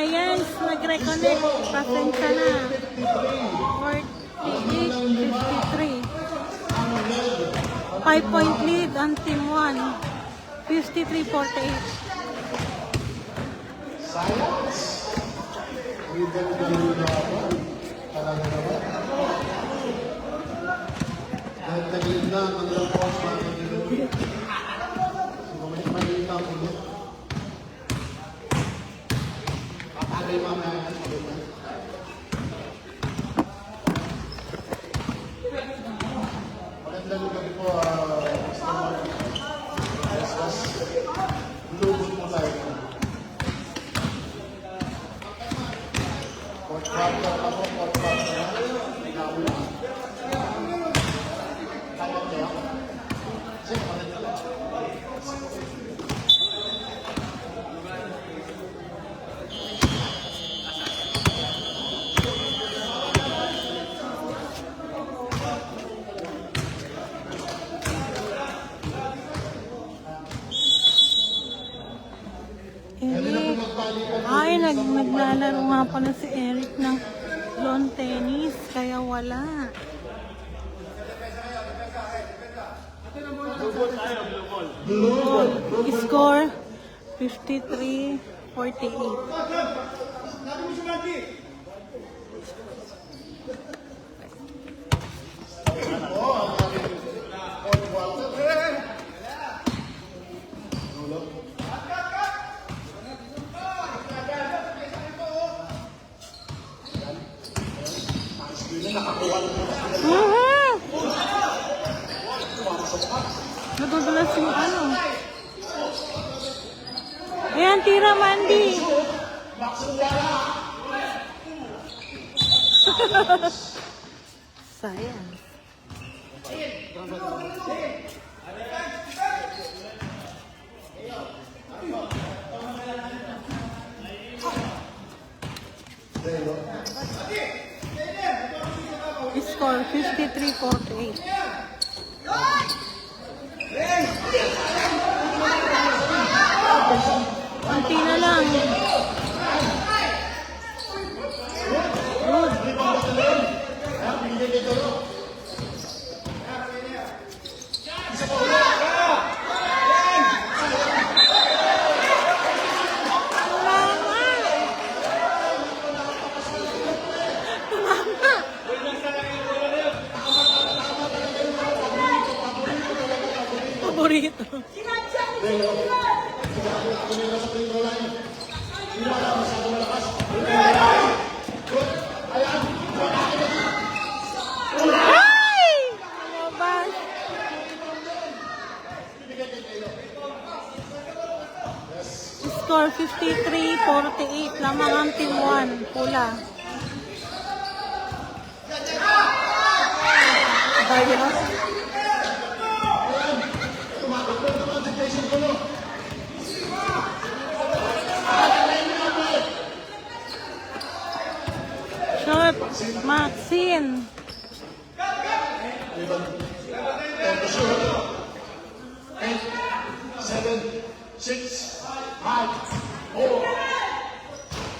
Giants, nag-reconnect. Pasensya na. 48-53. 5-point lead ang team 1. 53-48. Ay, naglalaro nga pala si Eric ng lawn tennis, kaya wala. Score 53-48. Nadudulas yung ano. Ayan, tira Mandy. Sayang. Score 53-48. Kunti na lang. Paborito. Score 53-48. Lamang ang team 1. Pula. Ayos. Shot, Maxine.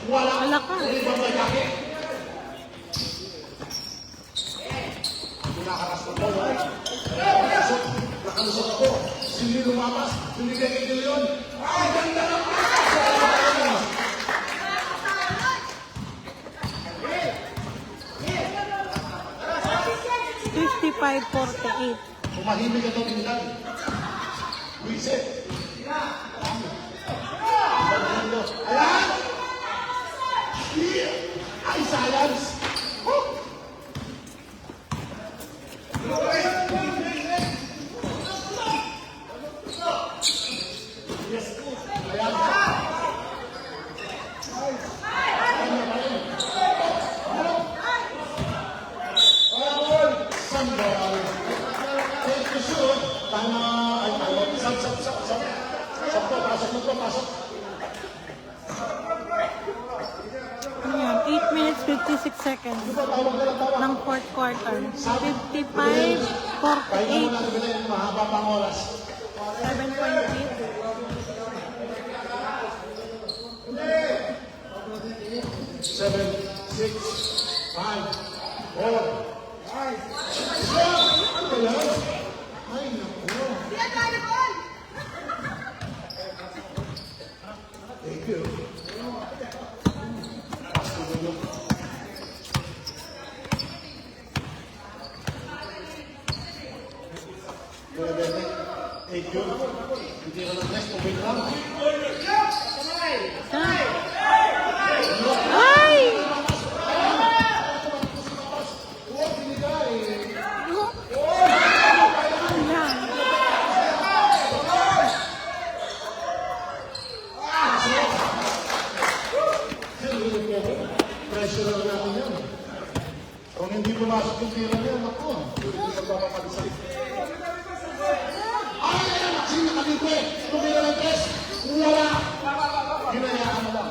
Wala ka. Nakalusot ako. Hindi lumapas. Hindi kaya yun. Ay, ganda ng 55-48. Tumahimik ito tingnan. Reset. Ayan! Ay, silence! Ayan, 8 minutes 56 seconds ng fourth quarter. 55-48. 7-point lead. Tumira ng rest, tumira lang. Ay! Huwag binigay. Ayan. Pressure lang natin yan. Kung hindi pumasok yung tira niya, naku, hindi magpapapalisan. Ay, Maxine, nakalibre. Tumira ng rest. Wala. Hinayaan mo lang.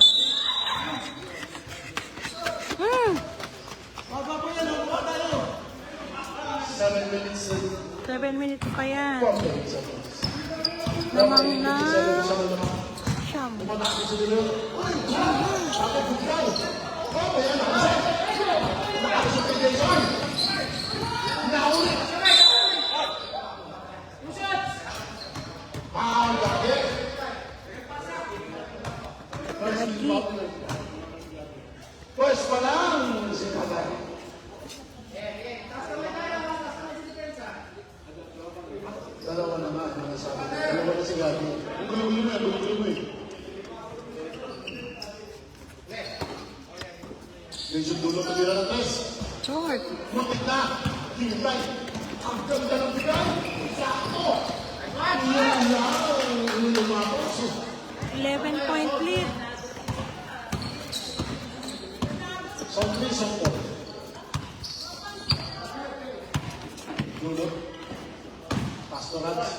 Hmm. 7 minutes and 7 minutes pa yan. 4 seconds. Lamang na Sa mga siyam. pumatakbo sa dilo. Uy! Bakit bigay? Oh, ayan, nakasay. Nakasay kay Jason. Nauli. Lagi. Pues pa lang. Sinagay. Dalawa naman, mga sabi. Dalawa na si Gabi. Gulo-gulo mo yan, gulo-gulo mo eh. Medyo dulo na nila ng tres. Short. Makit na. Hinintay. Ang ganda ng bigay. Sakto. Yan lang. Lumapos. 11-point lead. Song 3, song 4. Dulo. Pasto Rans.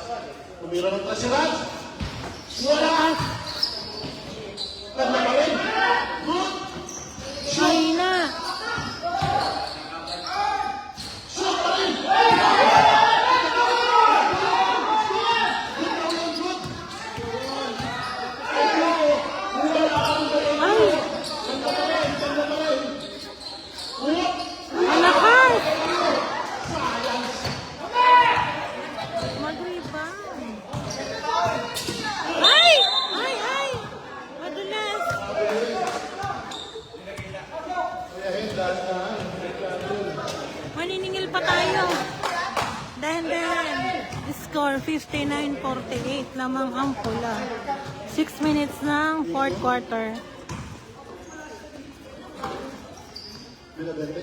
Tumira ng tres si Rans. Wala. Naglabarin. Good. Ay na. Shoot pa rin. Ay! Malakas! Mag-rebound. Ay! Ay! Ay! Madulas! Maniningil pa tayo. Dahan-dahan. Score 59-48. Lamang ang pula. 6 minutes ng fourth quarter. Binabente.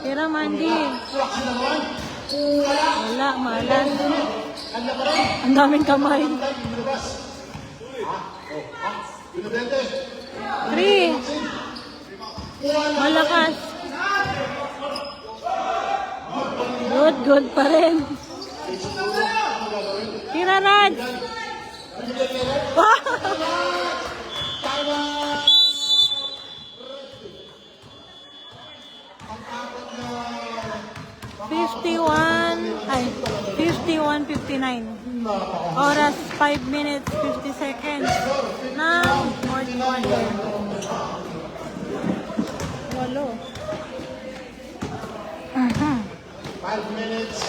Tira, Mandy. Action naman. Wala, malas. Ang lakaran. Ang daming kamay. Binabas. Binabente. 3. Malakas. Good pa rin. Tira, Raj. Wow! Tama! Ang apat na 51-59. Oras 5 minutes 50 seconds ng fourth quarter. Walo. 5 minutes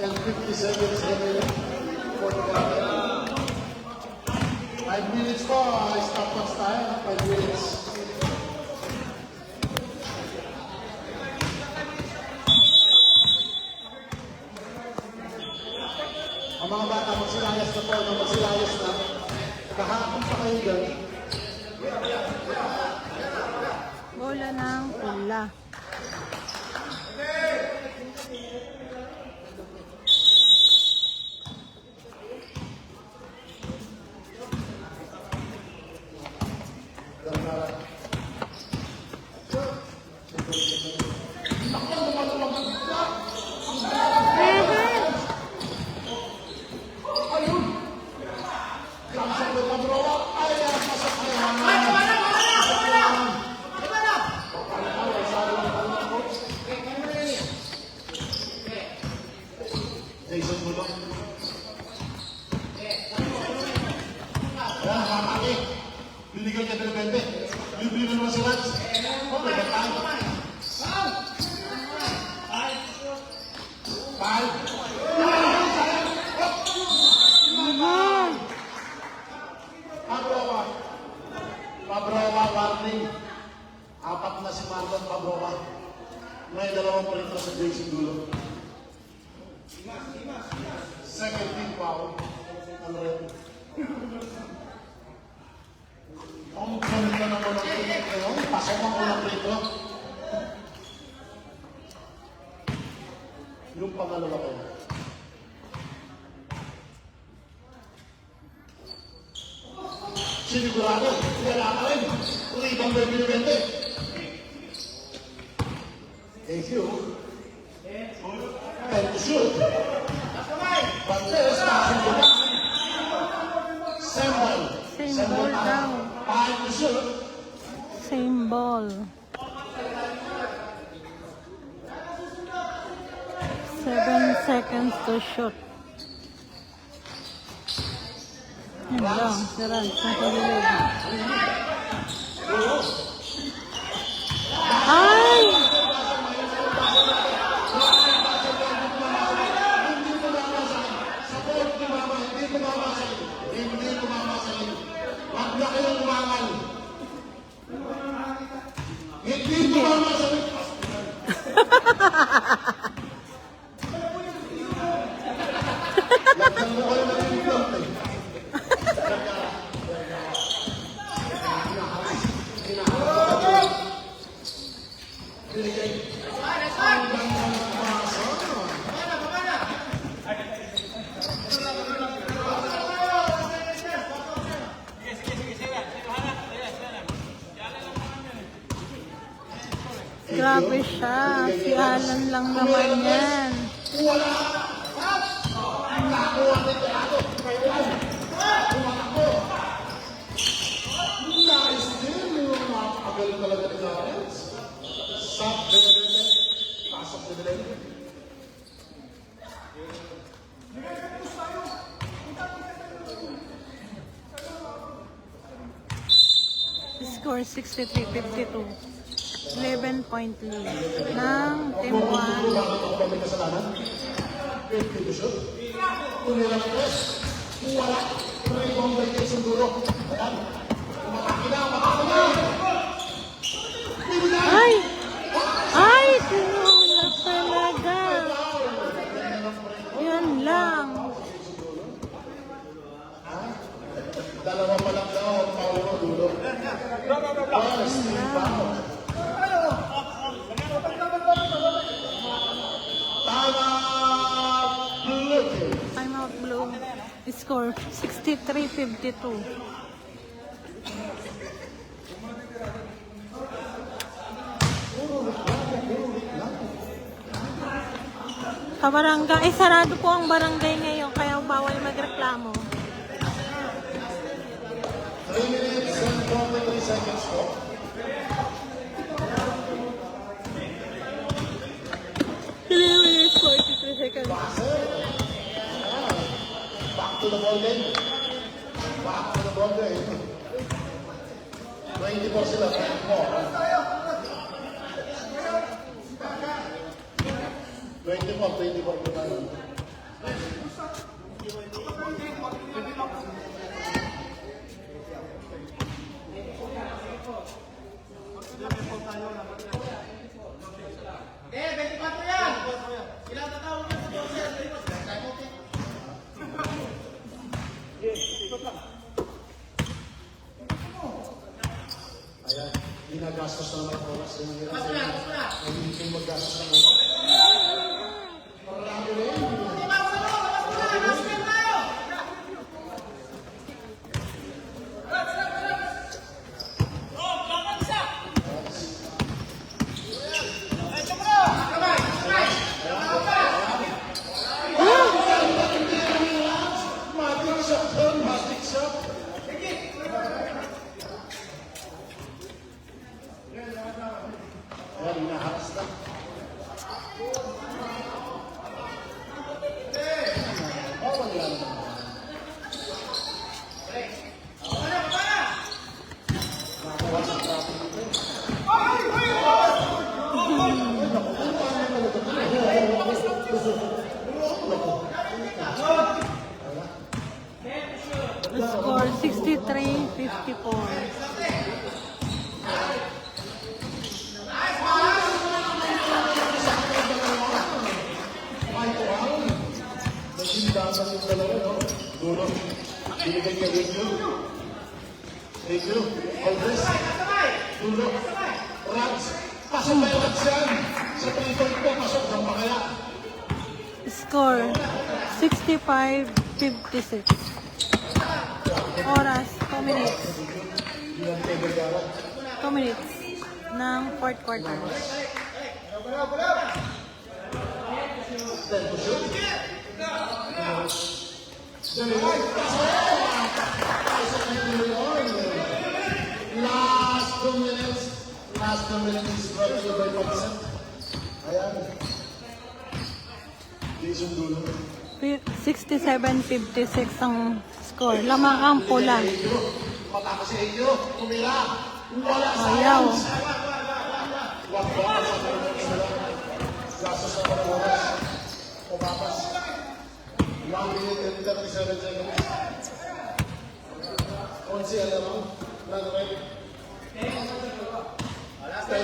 and 50 seconds remaining for the quarter. 5 minutes po, stopwatch tayo. 5 minutes. Ang mga bata, magsilayas na po, magsilayas na. Kahapon pa kayo dyan. Bola ng pula. Jason Mulong. Ayan, makaki. Binigay niya ng 20. Libre na naman si Rans. Okay, batang. 5. Pabrowa, warning. 4 na si Marlon Pabrowa. May 2 pa rin sa Jason Dulo. Ang kanin na naman ang tinik ngayon, pasok ang ulang rito. Yung pangalawa ko. Sinigurado, wala ka rin. Kung ibang may binibente. Thank you. And to shoot. But this passing the back. Same ball down. 5 to shoot. Same ball. 7 seconds to shoot. Yan lang, sira sa kalilig. Ay! Hindi tumama sa iyo. Wag na kayong umangal. Hindi tumama sa iyo. Lagyan mo kayo ng implant eh. Grabe siya. Si Alan lang naman yan. Wala. Nakuha ni Gerardo. Nice din. Napakagaling talaga ni Lawrence. Sap, Benedete. Pasok Benedete. Score 63-52. 11-point lead ng Team 1. Bakit ako ba may kasalanan? 50 to shoot. Tumira ng press. Wala. Rebound by Jason Duro. Ayan. Umatake na. Ay! Ay! Tinula talaga. Yan lang. Dalawa pa lang daw ang Paulo Dulo. Time out blue. Score 63-52. Kabarangay, sarado po ang barangay ngayon kaya bawal magreklamo. 3 minutes and 43 seconds po. Minutes, 43 seconds. Back to the ball game. Back to the ball game. 24 sila. 24 po tayo. Ayan, ginagastos na ng oras. Hindi maggastos ng oras. Marami rin. Magic shot. Ayan, hinaharas na. Bawal yan. Nakuha sa traffic dito. Score 63-54. Naging dapat yung dalawa, no? Dulo. Binigay niya Rico. Rico. Alves. Dulo. Rams. Pasok ba yung Rams yan? Sa 3-point po, pasok. Saan pa kaya? Score 65-56. Oras 2 minutes. 2 minutes ng fourth quarter. Last 2 minutes. Last 2 minutes is brought to you by Pagset. Ayan. Jason Dulo. 67-56 ang score. Lamang ang pula. Matapos si Ejo. Tumira. Wala sa Ayaw. Wag ba sa gastos na mga oras. Umapas. 1 minute and 37 seconds. Onsi, alam mo? Nag-right. 10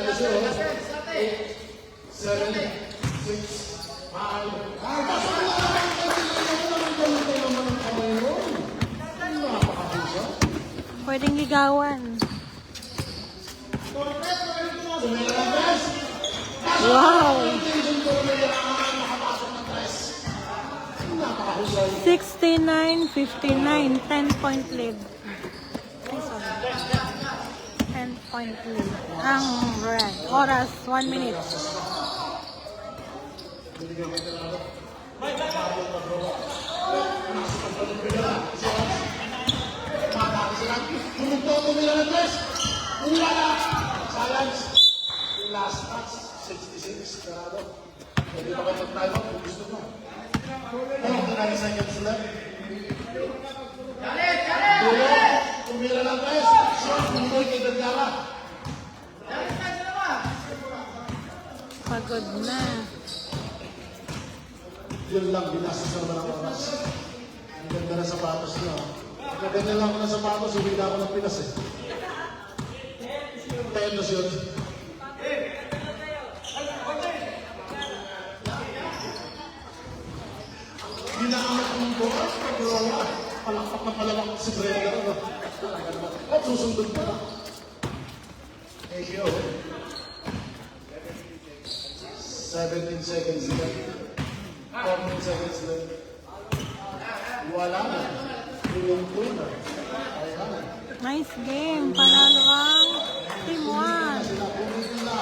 to 0. 8, 7, 6, 5. Ay, pasok na naman! Ganito naman ang kamay mo. Napakabusa. Pwedeng ligawan. Wow! 69-59, 10-point lead. Ay, sorry. 10-point lead. Ang red. Oras, 1 minute. Tumira ng tres. Wala. Silence. Yung last touch, 66. Karado. Pwede pa kayo mag-time out kung gusto mo. Pero kung 9 seconds left. Tumira ng tres. Short, tumuloy kay Vergara. Pagod na. Yun lang, binastos na naman ang oras. Ang ganda na sapatos niya. Ang ganyan lang ako ng sapatos, hindi na ako ng Pinas eh. Tenos yun. Ginaanak ng boss, pagkawa. Palakpak na palakpak si Brenda. At susundod pa na. Thank you. 17 seconds left. 14 seconds left. Wala na. Yung tuna. Ayan. Nice game. Panalo ang Team 1. Sila,